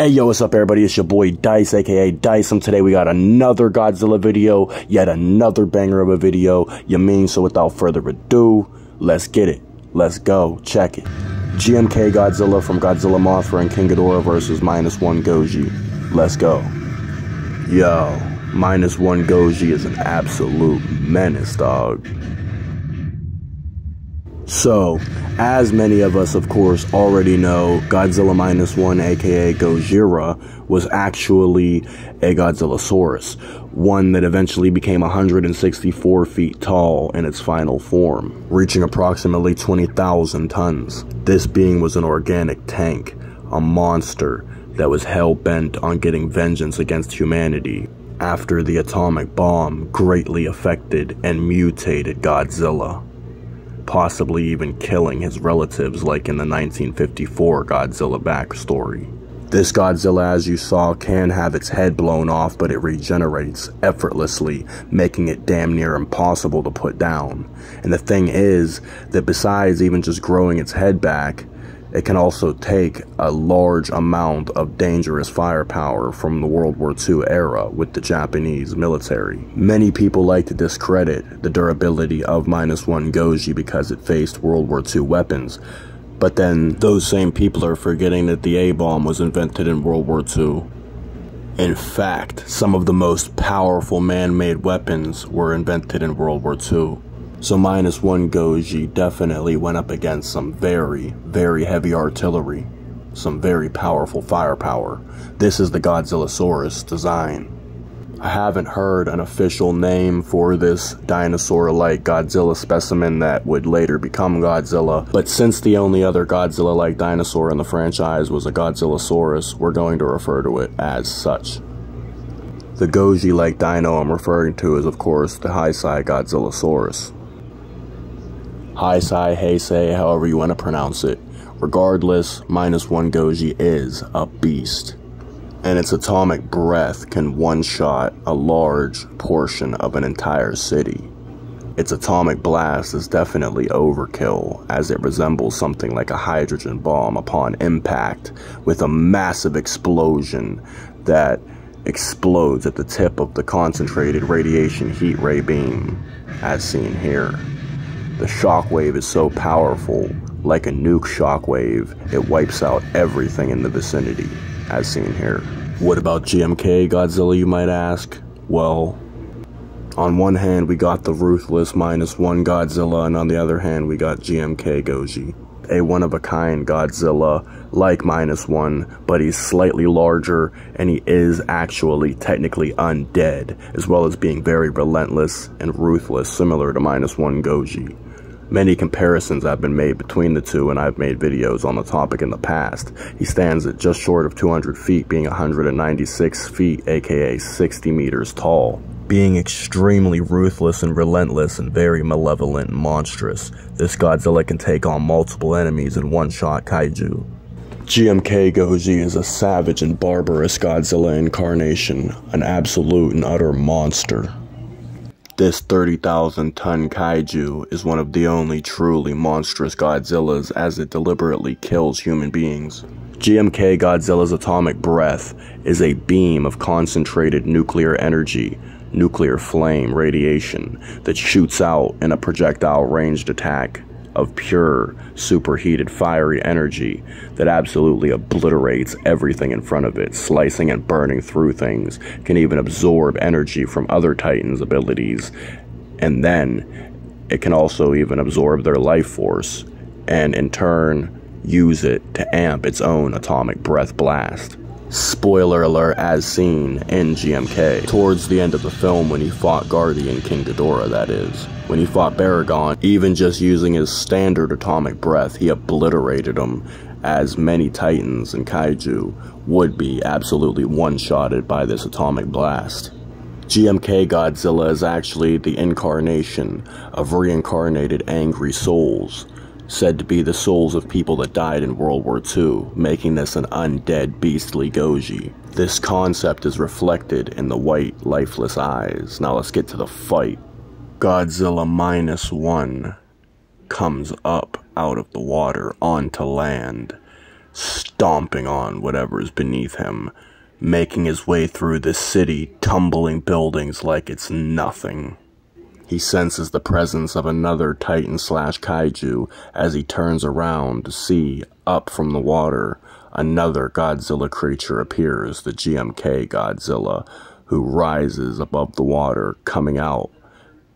Hey yo, what's up everybody, it's your boy Dice, aka Dice, and today we got another Godzilla video, yet another banger of a video, you mean? So without further ado, let's get it, let's go, check it. GMK Godzilla from Godzilla, Mothra, and King Ghidorah versus -1 Goji, let's go. Yo, -1 Goji is an absolute menace, dog. So, as many of us, of course, already know, Godzilla -1, aka Gojira, was actually a Godzillasaurus, one that eventually became 164 feet tall in its final form, reaching approximately 20,000 tons. This being was an organic tank, a monster that was hell-bent on getting vengeance against humanity after the atomic bomb greatly affected and mutated Godzilla, possibly even killing his relatives like in the 1954 Godzilla backstory. This Godzilla, as you saw, can have its head blown off, but it regenerates effortlessly, making it damn near impossible to put down. And the thing is that besides even just growing its head back, it can also take a large amount of dangerous firepower from the World War II era with the Japanese military. Many people like to discredit the durability of -1 Goji because it faced World War II weapons, but then those same people are forgetting that the A-bomb was invented in World War II. In fact, some of the most powerful man-made weapons were invented in World War II. So -1 Goji definitely went up against some very, very heavy artillery, some very powerful firepower. This is the Godzillasaurus design. I haven't heard an official name for this dinosaur-like Godzilla specimen that would later become Godzilla, but since the only other Godzilla-like dinosaur in the franchise was a Godzillasaurus, we're going to refer to it as such. The Goji-like dino I'm referring to is, of course, the Heisei Godzillasaurus. Heisei, Heisei, however you want to pronounce it. Regardless, -1 Goji is a beast, and its atomic breath can one-shot a large portion of an entire city. Its atomic blast is definitely overkill, as it resembles something like a hydrogen bomb upon impact, with a massive explosion that explodes at the tip of the concentrated radiation heat ray beam, as seen here. The shockwave is so powerful, like a nuke shockwave, it wipes out everything in the vicinity, as seen here. What about GMK Godzilla, you might ask? Well, on one hand we got the ruthless -1 Godzilla, and on the other hand we got GMK Goji. A one-of-a-kind Godzilla like -1, but he's slightly larger, and he is actually technically undead, as well as being very relentless and ruthless, similar to -1 Goji. Many comparisons have been made between the two, and I've made videos on the topic in the past. He stands at just short of 200 feet, being 196 feet, aka 60 meters tall. Being extremely ruthless and relentless and very malevolent and monstrous, this Godzilla can take on multiple enemies in one-shot kaiju. GMK Goji is a savage and barbarous Godzilla incarnation, an absolute and utter monster. This 30,000-ton kaiju is one of the only truly monstrous Godzillas, as it deliberately kills human beings. GMK Godzilla's atomic breath is a beam of concentrated nuclear energy, nuclear flame radiation, that shoots out in a projectile-ranged attack of pure, superheated, fiery energy that absolutely obliterates everything in front of it, slicing and burning through things, can even absorb energy from other Titans' abilities, and then it can also even absorb their life force, and in turn use it to amp its own atomic breath blast. Spoiler alert, as seen in GMK. Towards the end of the film, when he fought Guardian King Ghidorah, that is. When he fought Baragon, even just using his standard atomic breath, he obliterated him, as many Titans and Kaiju would be absolutely one-shotted by this atomic blast. GMK Godzilla is actually the incarnation of reincarnated angry souls, said to be the souls of people that died in World War II, making this an undead beastly Goji. This concept is reflected in the white, lifeless eyes. Now let's get to the fight. Godzilla -1 comes up out of the water onto land, stomping on whatever is beneath him, making his way through the city, tumbling buildings like it's nothing. He senses the presence of another Titan/Kaiju as he turns around to see, up from the water, another Godzilla creature appears, the GMK Godzilla, who rises above the water, coming out,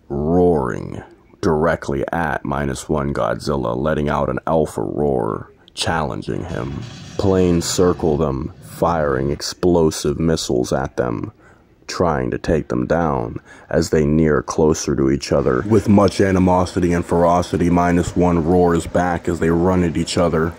roaring directly at -1 Godzilla, letting out an alpha roar, challenging him. Planes circle them, firing explosive missiles at them, trying to take them down as they near closer to each other. With much animosity and ferocity, -1 roars back as they run at each other,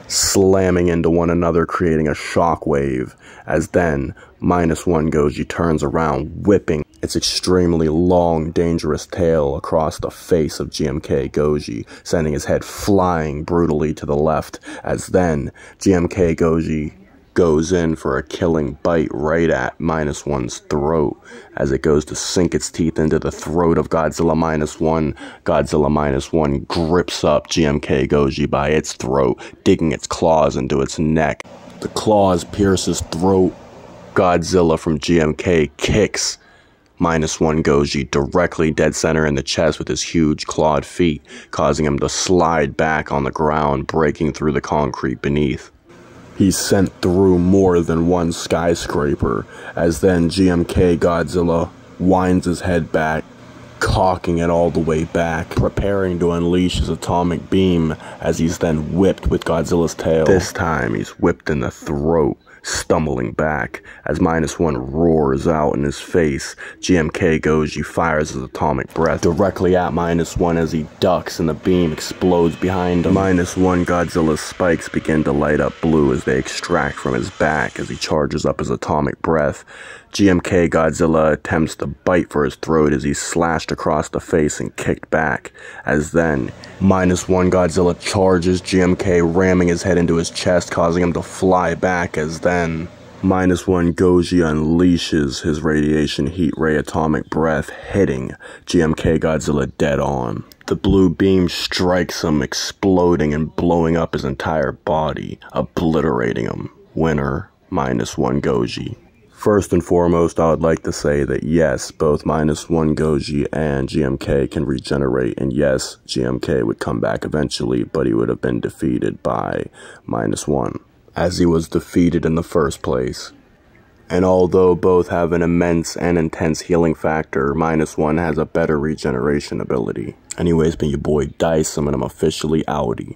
slamming into one another, creating a shockwave, as then -1 Goji turns around, whipping its extremely long, dangerous tail across the face of GMK Goji, sending his head flying brutally to the left, as then GMK Goji goes in for a killing bite right at -1's throat as it goes to sink its teeth into the throat of Godzilla -1. Godzilla -1 grips up GMK Goji by its throat, digging its claws into its neck. The claws pierce his throat. Godzilla from GMK kicks -1 Goji directly dead center in the chest with his huge clawed feet, causing him to slide back on the ground, breaking through the concrete beneath. He's sent through more than one skyscraper, as then GMK Godzilla winds his head back, cocking it all the way back, preparing to unleash his atomic beam as he's then whipped with Godzilla's tail. This time he's whipped in the throat, stumbling back as -1 roars out in his face. GMK Goji fires his atomic breath directly at -1 as he ducks and the beam explodes behind him. -1 Godzilla's spikes begin to light up blue as they extract from his back as he charges up his atomic breath. GMK Godzilla attempts to bite for his throat as he's slashed across the face and kicked back, as then -1 Godzilla charges GMK, ramming his head into his chest, causing him to fly back, as then -1 Goji unleashes his radiation heat ray atomic breath, hitting GMK Godzilla dead on. The blue beam strikes him, exploding and blowing up his entire body, obliterating him. Winner, -1 Goji. First and foremost, I would like to say that yes, both -1 Goji and GMK can regenerate, and yes, GMK would come back eventually, but he would have been defeated by -1, as he was defeated in the first place. And although both have an immense and intense healing factor, -1 has a better regeneration ability. Anyways, been your boy Dice, and I'm officially outie.